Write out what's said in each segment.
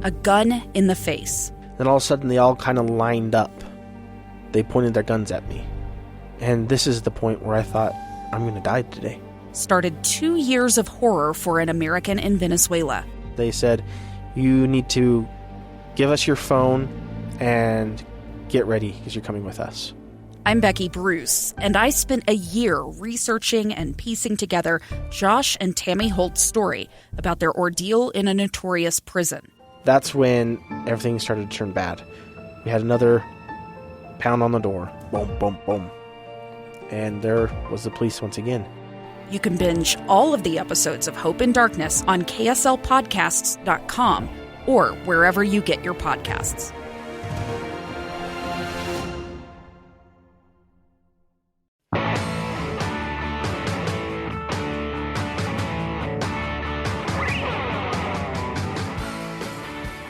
a gun in the face. Then all of a sudden, they all kind of lined up. They pointed their guns at me. And this is the point where I thought, I'm going to die today. Started 2 years of horror for an American in Venezuela. They said, you need to give us your phone and get ready because you're coming with us. I'm Becky Bruce, and I spent a year researching and piecing together Josh and Tammy Holt's story about their ordeal in a notorious prison. That's when everything started to turn bad. We had another pound on the door. Boom, boom, boom. And there was the police once again. You can binge all of the episodes of Hope in Darkness on kslpodcasts.com or wherever you get your podcasts.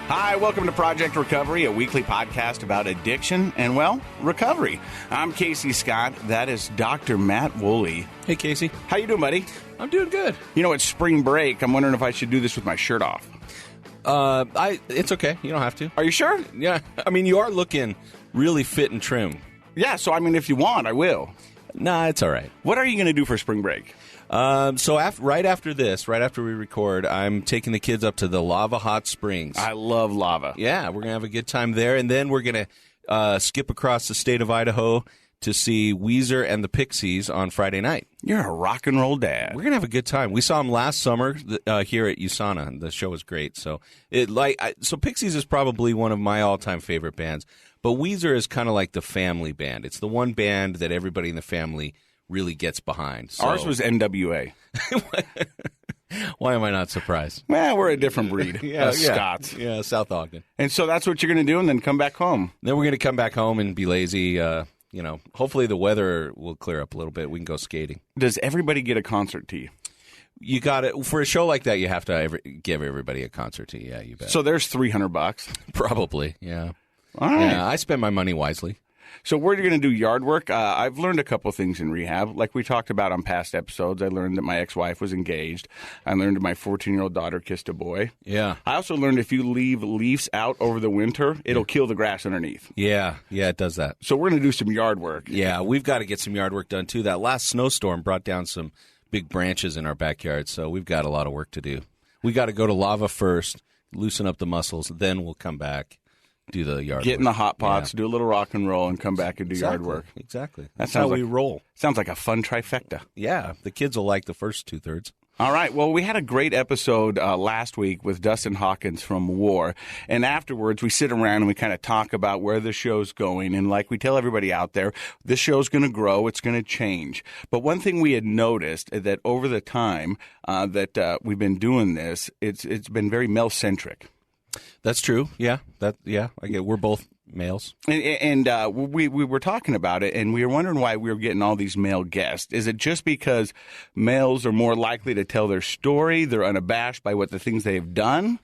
Hi, welcome to Project Recovery, a weekly podcast about addiction and, well, recovery. I'm Casey Scott. That is Dr. Matt Woolley. Hey, Casey. How you doing, buddy? I'm doing good. You know, it's spring break. I'm wondering if I should do this with my shirt off. It's okay. You don't have to. Are you sure? Yeah. I mean, you are looking really fit and trim. Yeah, so, I mean, if you want, I will. Nah, it's all right. What are you going to do for spring break? Right after we record, I'm taking the kids up to the Lava Hot Springs. I love lava. Yeah, we're going to have a good time there, and then we're going to skip across the state of Idaho to see Weezer and the Pixies on Friday night. You're a rock and roll dad. We're going to have a good time. We saw them last summer here at USANA, and the show was great. So Pixies is probably one of my all-time favorite bands, but Weezer is kind of like the family band. It's the one band that everybody in the family really gets behind. So. Ours was NWA. Why am I not surprised? Well, we're a different breed. Scots. Yeah, South Ogden. And so that's what you're going to do and then come back home. Then we're going to come back home and be lazy. Hopefully the weather will clear up a little bit. We can go skating. Does everybody get a concert tee? You got it. For a show like that, you have to give everybody a concert tee. Yeah, you bet. So there's $300. Probably, yeah. All right. Yeah, I spend my money wisely. So we're going to do yard work. I've learned a couple things in rehab. Like we talked about on past episodes, I learned that my ex-wife was engaged. I learned that my 14-year-old daughter kissed a boy. Yeah. I also learned if you leave leaves out over the winter, it'll kill the grass underneath. Yeah, it does that. So we're going to do some yard work. Yeah, we've got to get some yard work done, too. That last snowstorm brought down some big branches in our backyard, so we've got a lot of work to do. We got to go to lava first, loosen up the muscles, then we'll come back. Do the yard Get work. in the hot pots, do a little rock and roll, and come back and do yard work. Exactly. That's how we roll. Sounds like a fun trifecta. Yeah, the kids will like the first two-thirds. All right. Well, we had a great episode last week with Dustin Hawkins from War. And afterwards, we sit around and we kind of talk about where the show's going. And like we tell everybody out there, this show's going to grow. It's going to change. But one thing we had noticed that over the time that we've been doing this, it's been very male-centric. That's true. Yeah. I get. We're both males. And we were talking about it, and we were wondering why we were getting all these male guests. Is it just because males are more likely to tell their story? They're unabashed by what the things they've done?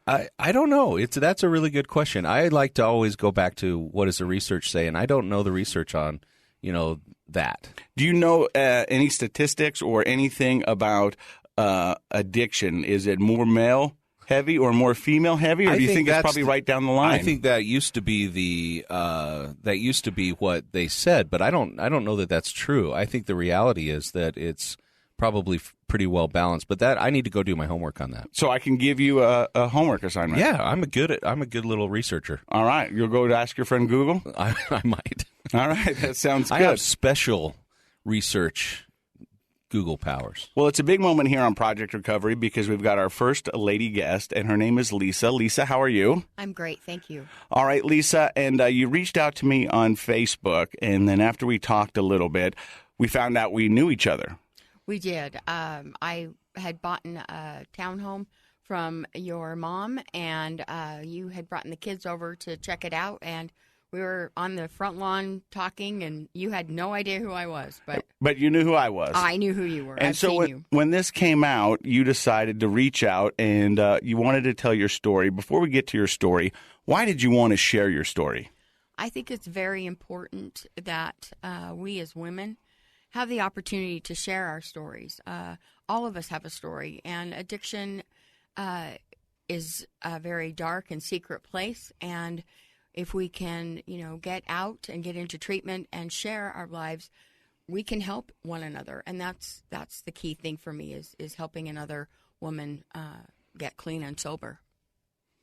I don't know. That's a really good question. I like to always go back to what does the research say, and I don't know the research on, that. Do you know any statistics or anything about addiction? Is it more male heavy or more female heavy, or do you think it's probably right down the line? I think that used to be what they said, but I don't know that that's true. I think the reality is that it's probably pretty well balanced. But that I need to go do my homework on that. So I can give you a homework assignment. Yeah, I'm a good little researcher. All right, you'll go to ask your friend Google. I might. All right, that sounds good. I have special research Google powers. Well, it's a big moment here on Project Recovery because we've got our first lady guest, and her name is Lisa. Lisa, how are you? I'm great, thank you. All right, Lisa, and you reached out to me on Facebook, and then after we talked a little bit, we found out we knew each other. We did. I had bought a townhome from your mom, and you had brought the kids over to check it out, and we were on the front lawn talking, and you had no idea who I was. But you knew who I was. I knew who you were. And so when this came out, you decided to reach out, and you wanted to tell your story. Before we get to your story, why did you want to share your story? I think it's very important that we as women have the opportunity to share our stories. All of us have a story, and addiction is a very dark and secret place, and if we can, get out and get into treatment and share our lives, we can help one another. And that's the key thing for me is helping another woman get clean and sober.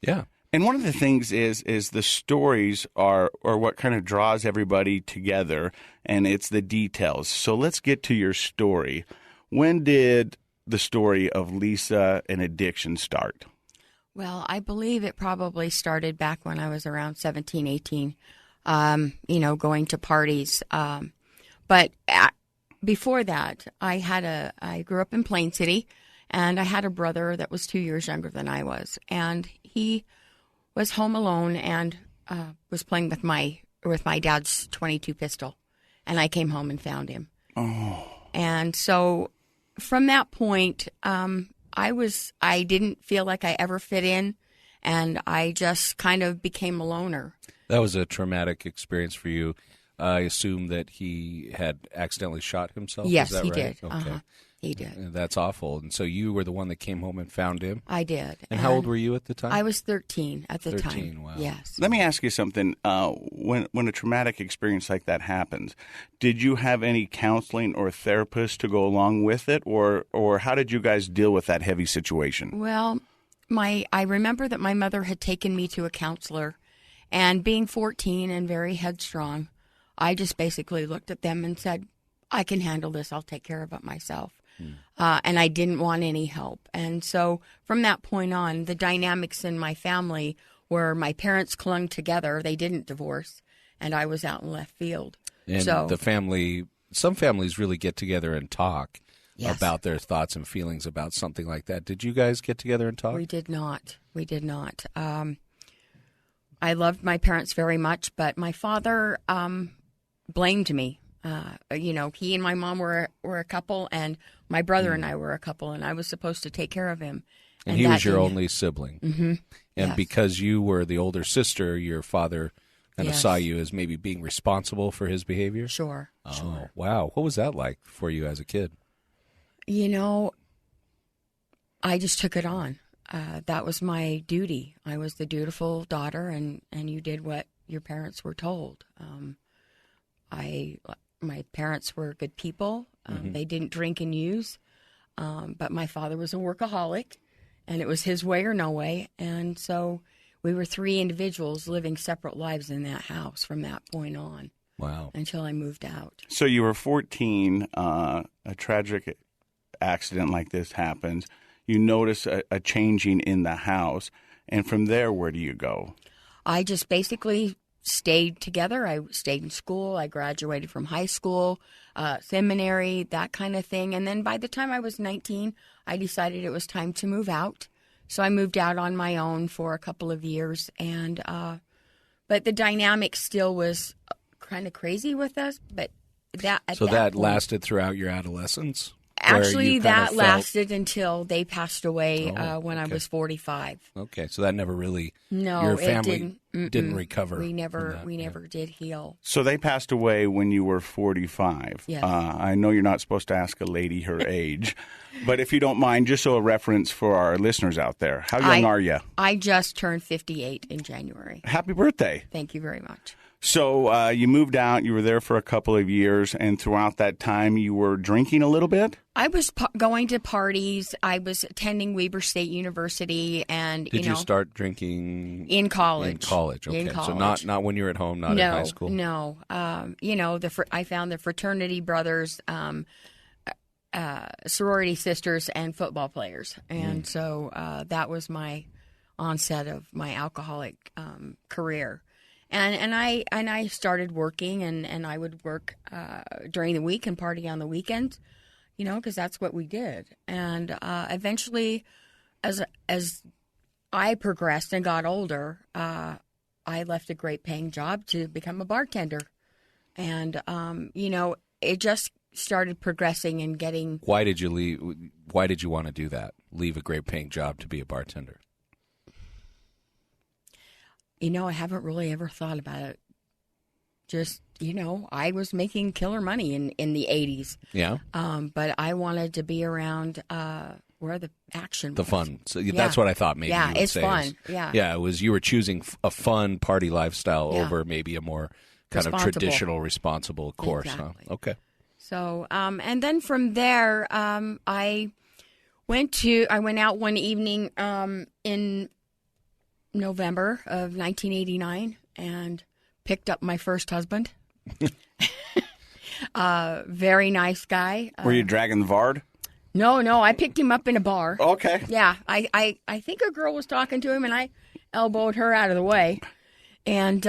Yeah. And one of the things is the stories are what kind of draws everybody together, and it's the details. So let's get to your story. When did the story of Lisa and addiction start? Well, I believe it probably started back when I was around 17, 18, going to parties. But before that, I grew up in Plain City, and I had a brother that was 2 years younger than I was. And he was home alone and was playing with my dad's .22 pistol. And I came home and found him. Oh. And so from that point, I didn't feel like I ever fit in, and I just kind of became a loner. That was a traumatic experience for you. I assume that he had accidentally shot himself? Yes, Is that he right? did. Okay. He did. That's awful. And so you were the one that came home and found him? I did. And how old were you at the time? I was 13 at the 13, time. wow. Yes. Let me ask you something. When a traumatic experience like that happens, did you have any counseling or therapist to go along with it, or how did you guys deal with that heavy situation? Well, I remember that my mother had taken me to a counselor, and being 14 and very headstrong, I just basically looked at them and said, I can handle this. I'll take care of it myself. And I didn't want any help. And so from that point on, the dynamics in my family were my parents clung together. They didn't divorce, and I was out in left field. And some families really get together and talk about their thoughts and feelings about something like that. Did you guys get together and talk? We did not. I loved my parents very much, but my father blamed me. He and my mom were a couple, and my brother and I were a couple, and I was supposed to take care of him. And he was your only sibling. Mm-hmm. And because you were the older sister, your father kind of saw you as maybe being responsible for his behavior? Sure. Wow. What was that like for you as a kid? I just took it on. That was my duty. I was the dutiful daughter, and you did what your parents were told. My parents were good people. They didn't drink and use, but my father was a workaholic, and it was his way or no way. And so we were three individuals living separate lives in that house from that point on. Wow. Until I moved out. So you were 14, a tragic accident like this happens. You notice a changing in the house, and from there, where do you go? I just basically stayed together. I stayed in school. I graduated from high school, seminary, that kind of thing. And then by the time I was 19, I decided it was time to move out. So I moved out on my own for a couple of years. And but the dynamic still was kind of crazy with us. But that lasted throughout your adolescence? Actually, that lasted until they passed away when I was 45. Okay, so that never really. No, your family it didn't. Didn't recover. We never did heal. So they passed away when you were 45. Yes. I know you're not supposed to ask a lady her age, but if you don't mind, just so a reference for our listeners out there, how young are you? I just turned 58 in January. Happy birthday! Thank you very much. So you moved out, you were there for a couple of years, and throughout that time you were drinking a little bit? I was going to parties. I was attending Weber State University. And Did you start drinking? In college. In college, okay. In college. So not when you were at home, not in high school? No. I found the fraternity brothers, sorority sisters, and football players. And so that was my onset of my alcoholic career. And I started working, and I would work during the week and party on the weekends, because that's what we did. And eventually, as I progressed and got older, I left a great paying job to become a bartender. And, it just started progressing and getting... Why did you leave? Why did you want to do that? Leave a great paying job to be a bartender? I haven't really ever thought about it. Just, I was making killer money in the 80s. Yeah. But I wanted to be around where the action The was. fun. So that's what I thought maybe Yeah, you would it's say. fun. Yeah. Yeah, it was you were choosing a fun party lifestyle Yeah. over maybe a more kind of Responsible. traditional, responsible course. Exactly. Huh? Okay. So, and then from there, I went out one evening in November of 1989 and picked up my first husband. Very nice guy. Were you dragging the Vard? No, I picked him up in a bar. Okay. Yeah, I think a girl was talking to him, and I elbowed her out of the way. And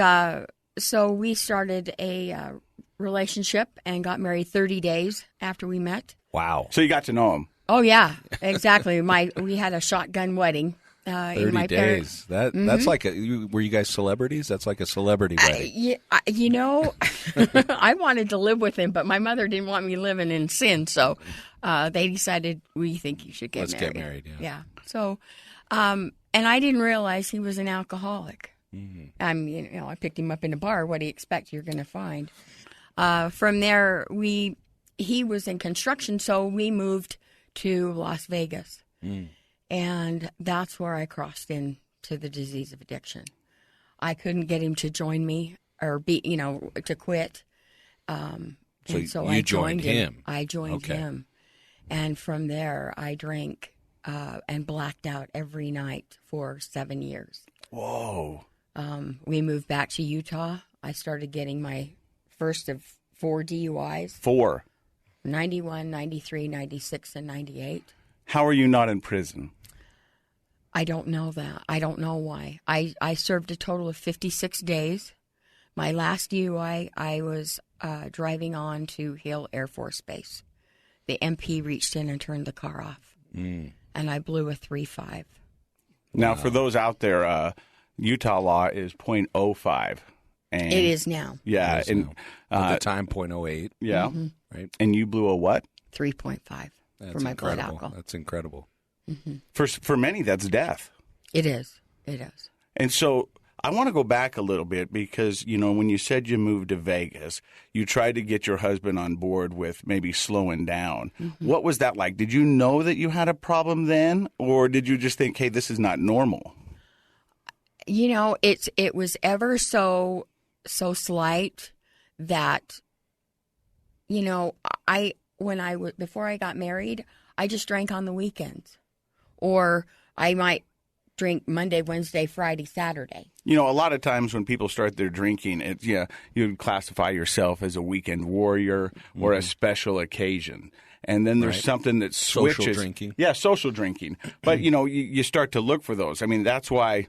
so we started a relationship and got married 30 days after we met. Wow. So you got to know him. Oh, yeah, exactly. We had a shotgun wedding. 30 days. That's like were you guys celebrities? That's like a celebrity wedding. I wanted to live with him, but my mother didn't want me living in sin, so they decided we think you should get married. Let's get married. Yeah. So, and I didn't realize he was an alcoholic. Mm-hmm. I picked him up in a bar. What do you expect you're going to find? From there, he was in construction, so we moved to Las Vegas. And that's where I crossed into the disease of addiction. I couldn't get him to join me or to quit. So I joined him. I joined him. And from there, I drank and blacked out every night for 7 years. Whoa. We moved back to Utah. I started getting my first of 4 DUIs. 4. 91, 93, 96, and 98. How are you not in prison? I don't know that. I don't know why. I served a total of 56 days. My last DUI, I was driving on to Hill Air Force Base. The MP reached in and turned the car off. And I blew a 3.5. Now, for those out there, Utah law is .05. And it is now. Yeah. And at the time, .08. Yeah. Mm-hmm. Right. And you blew a what? 3.5 for my blood incredible. alcohol. That's incredible. For many, that's death. It is. It is. And so I want to go back a little bit because, when you said you moved to Vegas, you tried to get your husband on board with maybe slowing down. What was that like? Did you know that you had a problem then? Or did you just think, hey, this is not normal? It was ever so slight that, before I got married, I just drank on the weekends. Or I might drink Monday, Wednesday, Friday, Saturday. A lot of times when people start their drinking, you classify yourself as a weekend warrior or a special occasion. And then there's something that switches. Social drinking. Yeah, social drinking. But, you start to look for those. I mean, that's why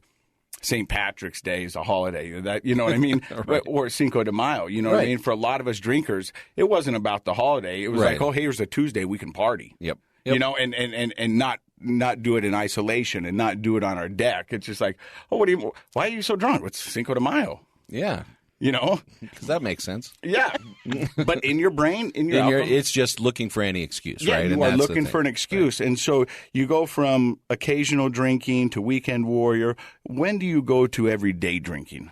St. Patrick's Day is a holiday. That you know what I mean? Right. Or Cinco de Mayo. You know what I mean? For a lot of us drinkers, it wasn't about the holiday. It was like, oh, here's a Tuesday, we can party. Yep. And not do it in isolation and not do it on our deck. It's just like, oh, why are you so drunk? It's Cinco de Mayo. Yeah. Because that makes sense. Yeah. But in your brain, it's just looking for any excuse, right? You are looking for an excuse. Right. And so you go from occasional drinking to weekend warrior. When do you go to everyday drinking?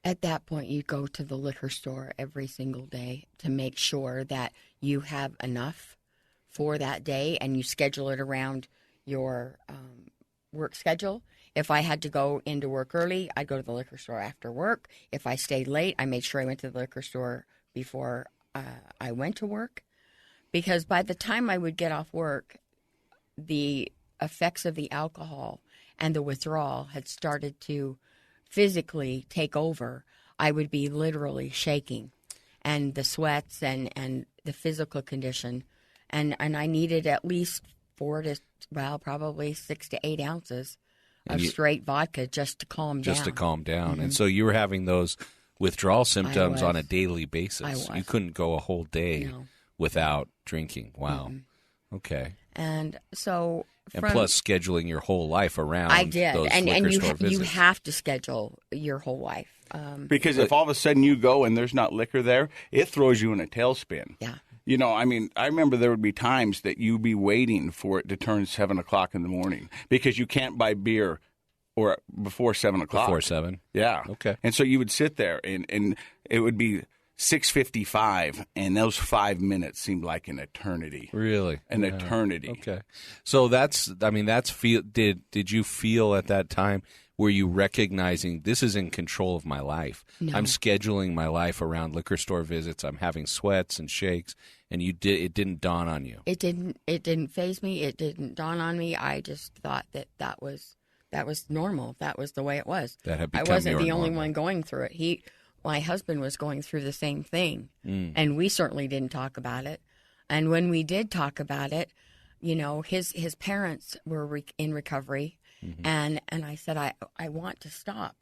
At that point, you go to the liquor store every single day to make sure that you have enough for that day, and you schedule it around your work schedule. If I had to go into work early, I'd go to the liquor store after work. If I stayed late, I made sure I went to the liquor store before I went to work. Because by the time I would get off work, the effects of the alcohol and the withdrawal had started to physically take over. I would be literally shaking, and the sweats and the physical condition. And I needed at least probably 6 to 8 ounces of straight vodka just to calm down. Just to calm down. And so you were having those withdrawal symptoms on a daily basis. You couldn't go a whole day without drinking. Wow. Okay. And so... And plus scheduling your whole life around I did. those and store visits. You have to schedule your whole life. Because if all of a sudden you go and there's not liquor there, it throws you in a tailspin. Yeah. I remember there would be times that you'd be waiting for it to turn 7 o'clock in the morning because you can't buy beer or before 7 o'clock. Before 7? Yeah. Okay. And so you would sit there and it would be 6:55, and those 5 minutes seemed like an eternity. Really? An eternity. Okay. So did you feel at that time, were you recognizing this is in control of my life? No. I'm scheduling my life around liquor store visits. I'm having sweats and shakes, and it didn't dawn on you. It didn't faze me. It didn't dawn on me. I just thought that was normal. That was the way it was. That had I become wasn't your the only normal. one going through it. My husband was going through the same thing, and we certainly didn't talk about it. And when we did talk about it, his parents were in recovery, and I said, I want to stop,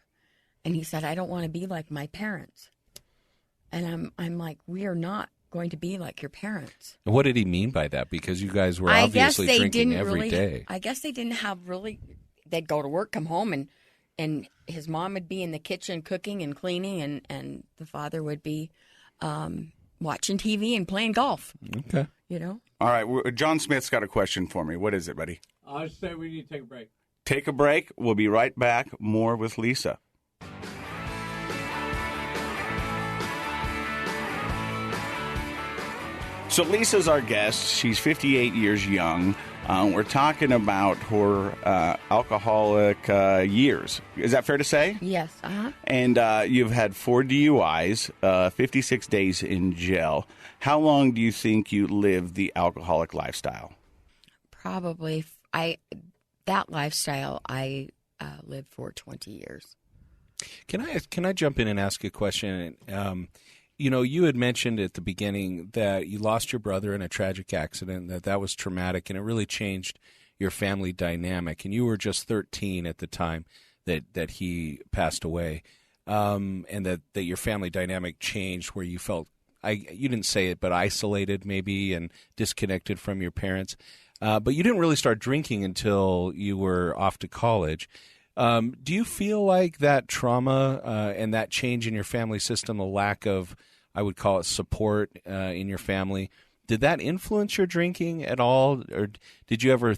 and he said, I don't want to be like my parents, and I'm like, we are not going to be like your parents. And what did he mean by that? Because you guys were obviously drinking every day. I guess they didn't have really. They'd go to work, come home, and his mom would be in the kitchen cooking and cleaning, and the father would be watching TV and playing golf. Okay. All right, John Smith's got a question for me. What is it, buddy? I say we need to take a break. Take a break. We'll be right back. More with Lisa. So Lisa's our guest. She's 58 years young. We're talking about her alcoholic years. Is that fair to say? Yes. Uh-huh. And you've had 4 DUIs, 56 days in jail. How long do you think you lived the alcoholic lifestyle? Probably. That lifestyle I lived for 20 years. Can I jump in and ask a question? You had mentioned at the beginning that you lost your brother in a tragic accident, that was traumatic, and it really changed your family dynamic. And you were just 13 at the time that he passed away, and that your family dynamic changed, where you felt, you didn't say it, but isolated maybe and disconnected from your parents. But you didn't really start drinking until you were off to college. Do you feel like that trauma and that change in your family system, a lack of, I would call it, support in your family, did that influence your drinking at all? Or did you ever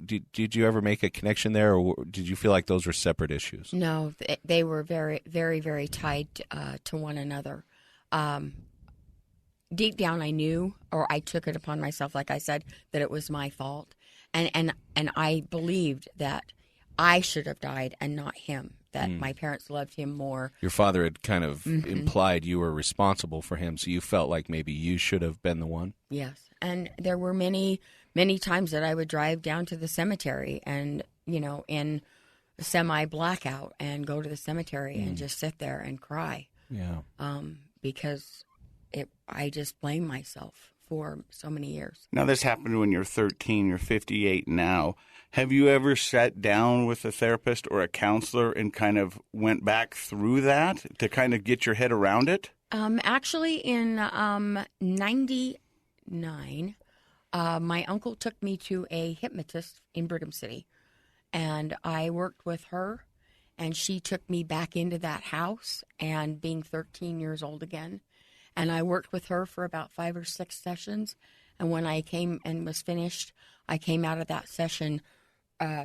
did you ever make a connection there, or did you feel like those were separate issues? No, they were very, very, very tied to one another. Deep down, I knew, or I took it upon myself, like I said, that it was my fault. And I believed that I should have died and not him, that my parents loved him more. Your father had kind of implied you were responsible for him, so you felt like maybe you should have been the one? Yes. And there were many, many times that I would drive down to the cemetery and, in semi-blackout and go to the cemetery and just sit there and cry. Yeah. Because I just blamed myself for so many years. Now, this happened when you're 13. You're 58 now. Have you ever sat down with a therapist or a counselor and kind of went back through that to kind of get your head around it? Actually, in 99, my uncle took me to a hypnotist in Brigham City, and I worked with her, and she took me back into that house, and being 13 years old again, and I worked with her for about 5 or 6 sessions, and when I came and was finished, I came out of that session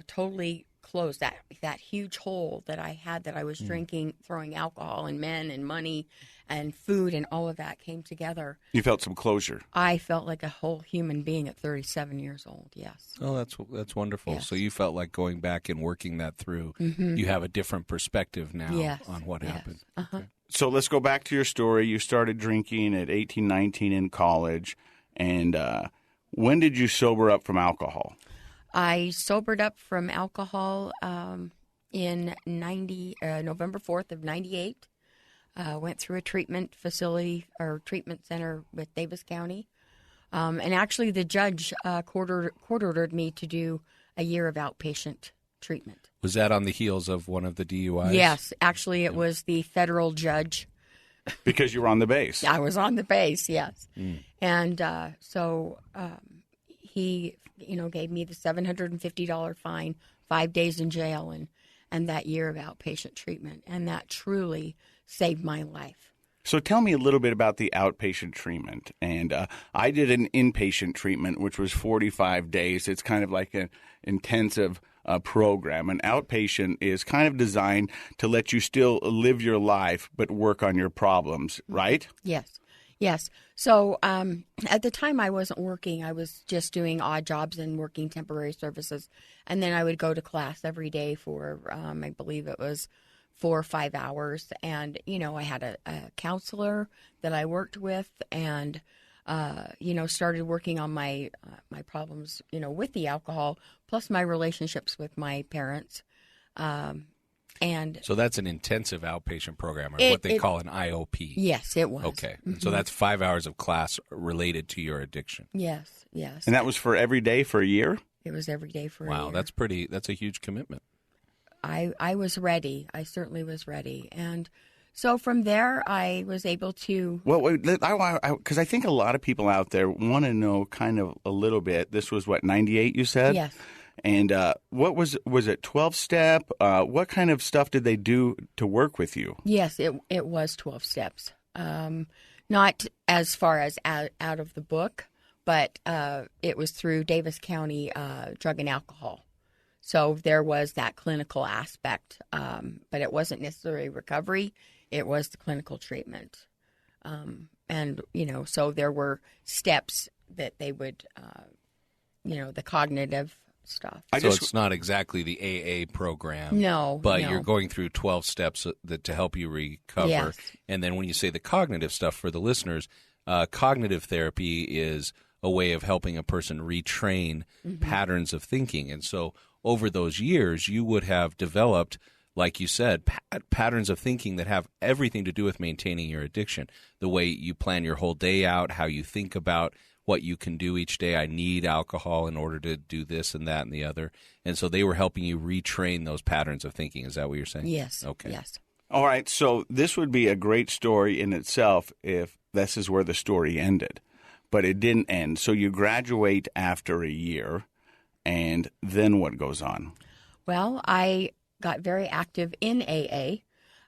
totally closed. That huge hole that I had, that I was drinking, throwing alcohol and men and money and food and all of that came together. You felt some closure. I felt like a whole human being at 37 years old, yes. Oh, that's wonderful. Yes. So you felt like going back and working that through, you have a different perspective now on what happened. Uh-huh. Okay. So let's go back to your story. You started drinking at 18, 19 in college. And when did you sober up from alcohol? I sobered up from alcohol in November 4th of 98. Went through a treatment facility or treatment center with Davis County. And actually the judge court-ordered me to do a year of outpatient treatment. Was that on the heels of one of the DUIs? Yes. Actually, it was the federal judge. Because you were on the base. I was on the base, yes. And so he, gave me the $750 fine, 5 days in jail, and that year of outpatient treatment. And that truly saved my life. So tell me a little bit about the outpatient treatment. And I did an inpatient treatment, which was 45 days. It's kind of like an intensive program. An outpatient is kind of designed to let you still live your life but work on your problems, right? Yes. Yes. So at the time I wasn't working. I was just doing odd jobs and working temporary services. And then I would go to class every day for, I believe it was 4 or 5 hours. And, I had a counselor that I worked with and, started working on my problems, with the alcohol, plus my relationships with my parents. And so that's an intensive outpatient program, or what they call an IOP. Yes, it was. Okay. So that's 5 hours of class related to your addiction. Yes. And that was for every day for a year? It was every day for a year. Wow, that's a huge commitment. I was ready. I certainly was ready. And so from there, I was able to... Well, because I think a lot of people out there want to know kind of a little bit. This was, 98 you said? Yes. And what was it 12-step? What kind of stuff did they do to work with you? Yes, it was 12 steps. Not as far as out of the book, but it was through Davis County Drug and Alcohol. So there was that clinical aspect, but it wasn't necessarily recovery. It was the clinical treatment. And, so there were steps that they would, the cognitive stuff. It's not exactly the AA program. No. But you're going through 12 steps to help you recover. Yes. And then when you say the cognitive stuff for the listeners, cognitive therapy is a way of helping a person retrain patterns of thinking. And so over those years, you would have developed, like you said, patterns of thinking that have everything to do with maintaining your addiction. The way you plan your whole day out, how you think about what you can do each day. I need alcohol in order to do this and that and the other. And so they were helping you retrain those patterns of thinking. Is that what you're saying? Yes. Okay. Yes. All right. So this would be a great story in itself if this is where the story ended. But it didn't end. So you graduate after a year. And then what goes on? Well, I got very active in AA.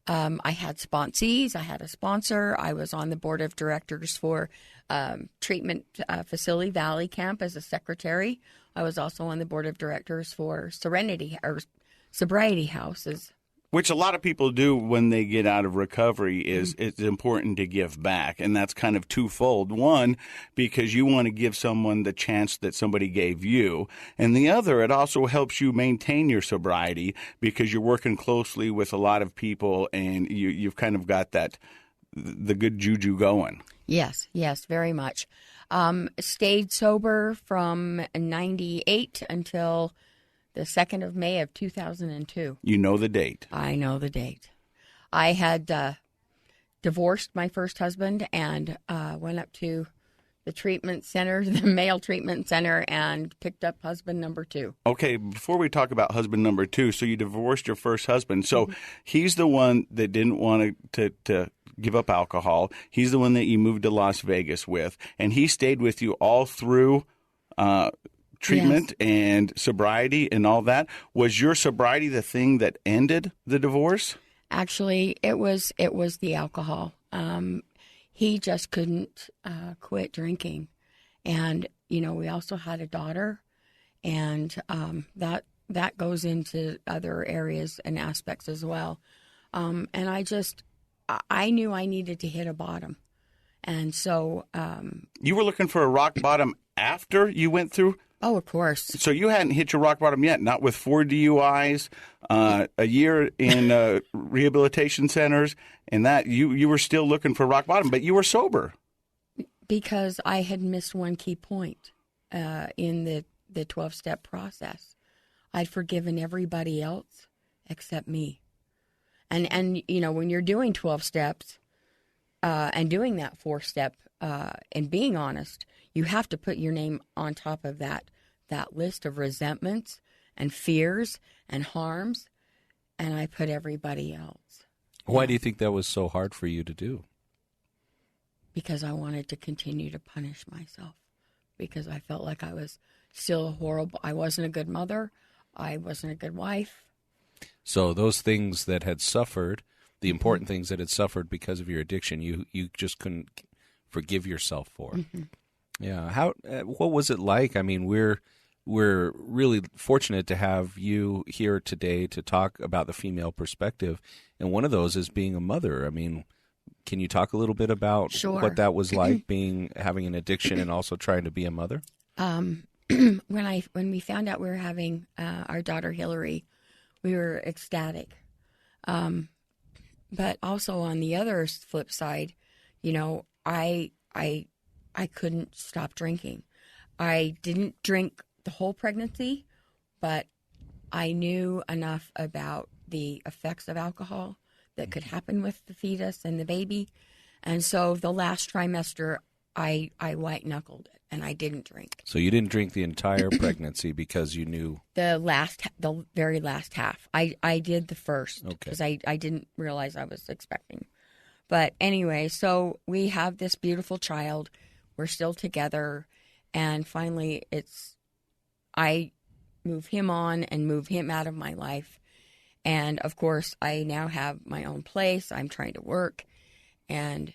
I had sponsees. I had a sponsor. I was on the board of directors for treatment facility Valley Camp as a secretary. I was also on the board of directors for sobriety houses. Which a lot of people do when they get out of recovery is it's important to give back. And that's kind of twofold. One, because you want to give someone the chance that somebody gave you. And the other, it also helps you maintain your sobriety because you're working closely with a lot of people and you've kind of got the good juju going. Yes, very much. Stayed sober from 98 until the 2nd of May of 2002. You know the date. I know the date. I had divorced my first husband and went up to the treatment center, the male treatment center, and picked up husband number 2. Okay, before we talk about husband number 2, so you divorced your first husband. So he's the one that didn't want to give up alcohol. He's the one that you moved to Las Vegas with, and he stayed with you all through treatment and sobriety and all that. Was your sobriety the thing that ended the divorce? Actually, it was the alcohol. He just couldn't quit drinking. And, we also had a daughter, and that goes into other areas and aspects as well. And I knew I needed to hit a bottom. And so... you were looking for a rock bottom after you went through... Oh, of course. So you hadn't hit your rock bottom yet, not with 4 DUIs, a year in rehabilitation centers, and that you were still looking for rock bottom, but you were sober. Because I had missed one key point in the 12-step process. I'd forgiven everybody else except me. And when you're doing 12 steps and doing that 4-step and being honest, you have to put your name on top of that list of resentments and fears and harms, and I put everybody else. Why do you think that was so hard for you to do? Because I wanted to continue to punish myself, because I felt like I was still I wasn't a good mother, I wasn't a good wife. So those things that had suffered, the important things that had suffered because of your addiction, you just couldn't forgive yourself for. Yeah. What was it like? I mean, we're really fortunate to have you here today to talk about the female perspective, and one of those is being a mother. I mean, Can you talk a little bit about Sure. what that was like, having an addiction and also trying to be a mother? When we found out we were having our daughter Hillary, we were ecstatic. But also on the other flip side, I couldn't stop drinking. I didn't drink the whole pregnancy, but I knew enough about the effects of alcohol that could happen with the fetus and the baby. And so the last trimester, I white-knuckled it, and I didn't drink. So you didn't drink the entire pregnancy because you knew? The very last half. I did the first because I didn't realize I was expecting. But anyway, so we have this beautiful child. We're still together. And finally, I move him on and move him out of my life. And, of course, I now have my own place. I'm trying to work. And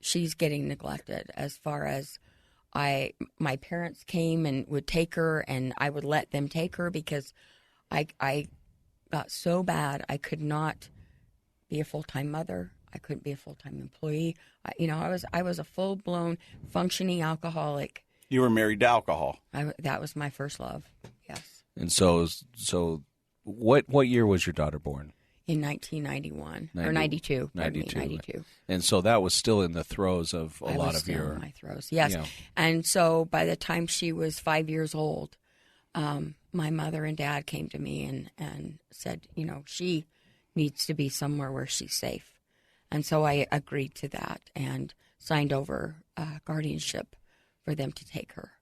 she's getting neglected as far as my parents came and would take her, and I would let them take her because I got so bad I could not be a full-time mother. I couldn't be a full-time employee. I was a full-blown functioning alcoholic. You were married to alcohol. That was my first love. Yes. And so what year was your daughter born? In 1991 or 92. 92. And so that was still in the throes of I was still in my throes. Yes. And so by the time she was 5 years old, my mother and dad came to me and said, she needs to be somewhere where she's safe. And so I agreed to that and signed over guardianship for them to take her.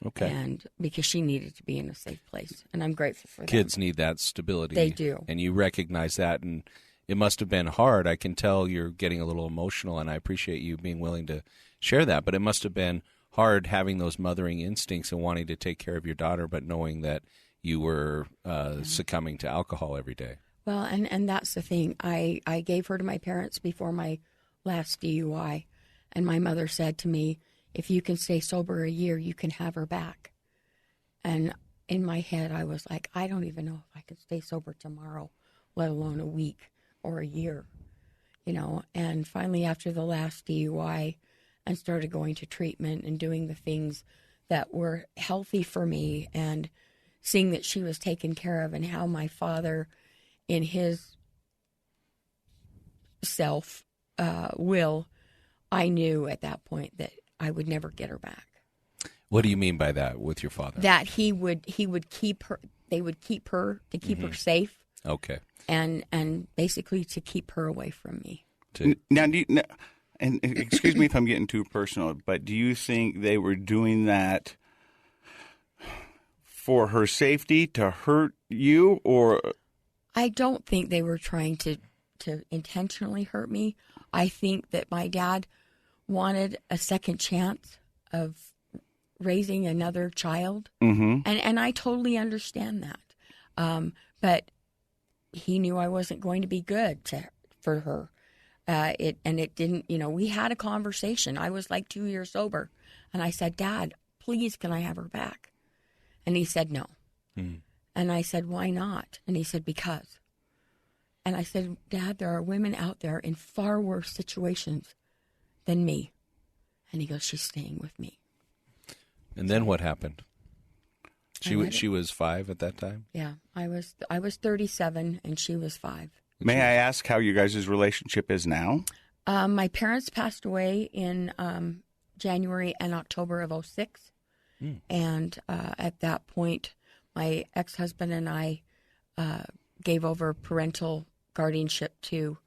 Okay. And because she needed to be in a safe place. And I'm grateful for that. Kids need that stability. They do. And you recognize that. And it must have been hard. I can tell you're getting a little emotional, and I appreciate you being willing to share that. But it must have been hard having those mothering instincts and wanting to take care of your daughter, but knowing that you were succumbing to alcohol every day. Well, and that's the thing. I gave her to my parents before my last DUI. And my mother said to me, if you can stay sober a year, you can have her back. And in my head, I was like, I don't even know if I can stay sober tomorrow, let alone a week or a year, And finally, after the last DUI, and started going to treatment and doing the things that were healthy for me and seeing that she was taken care of and how my father, in his will, I knew at that point that I would never get her back. What do you mean by that with your father? That he would keep her. They would keep her to keep her safe. Okay. And basically to keep her away from me. Now, and excuse me if I'm getting too personal, but do you think they were doing that for her safety, to hurt you, or? I don't think they were trying to intentionally hurt me. I think that my dad wanted a second chance of raising another child. Mm-hmm. And I totally understand that. But he knew I wasn't going to be good for her. It didn't, we had a conversation. I was like 2 years sober. And I said, Dad, please, can I have her back? And he said, no. Mm. And I said, why not? And he said, because. And I said, Dad, there are women out there in far worse situations than me. And he goes, she's staying with me. And then what happened? She was 5 at that time? Yeah, I was 37 and she was 5. May I ask how you guys' relationship is now? My parents passed away in January and October of 2006. Mm. And at that point, my ex-husband and I gave over parental guardianship to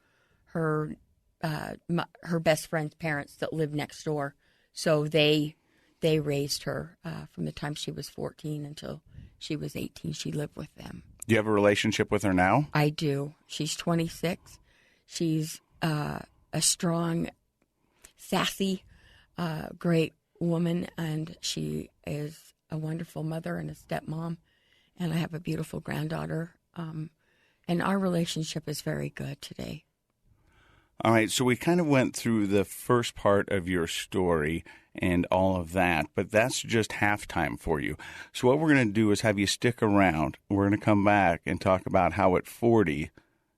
her best friend's parents that lived next door. So they raised her from the time she was 14 until she was 18. She lived with them. Do you have a relationship with her now? I do. She's 26. She's a strong, sassy, great woman, and she is a wonderful mother and a stepmom. And I have a beautiful granddaughter. And our relationship is very good today. All right, so we kind of went through the first part of your story and all of that, but that's just halftime for you. So what we're going to do is have you stick around. We're going to come back and talk about how at 40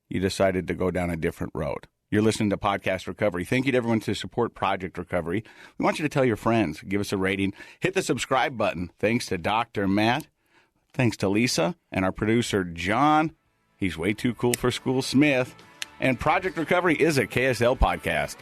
you decided to go down a different road. You're listening to Podcast Recovery. Thank you to everyone to support Project Recovery. We want you to tell your friends, give us a rating, hit the subscribe button. Thanks to Dr. Matt, thanks to Lisa, and our producer, John. He's way too cool for school, Smith. And Project Recovery is a KSL podcast.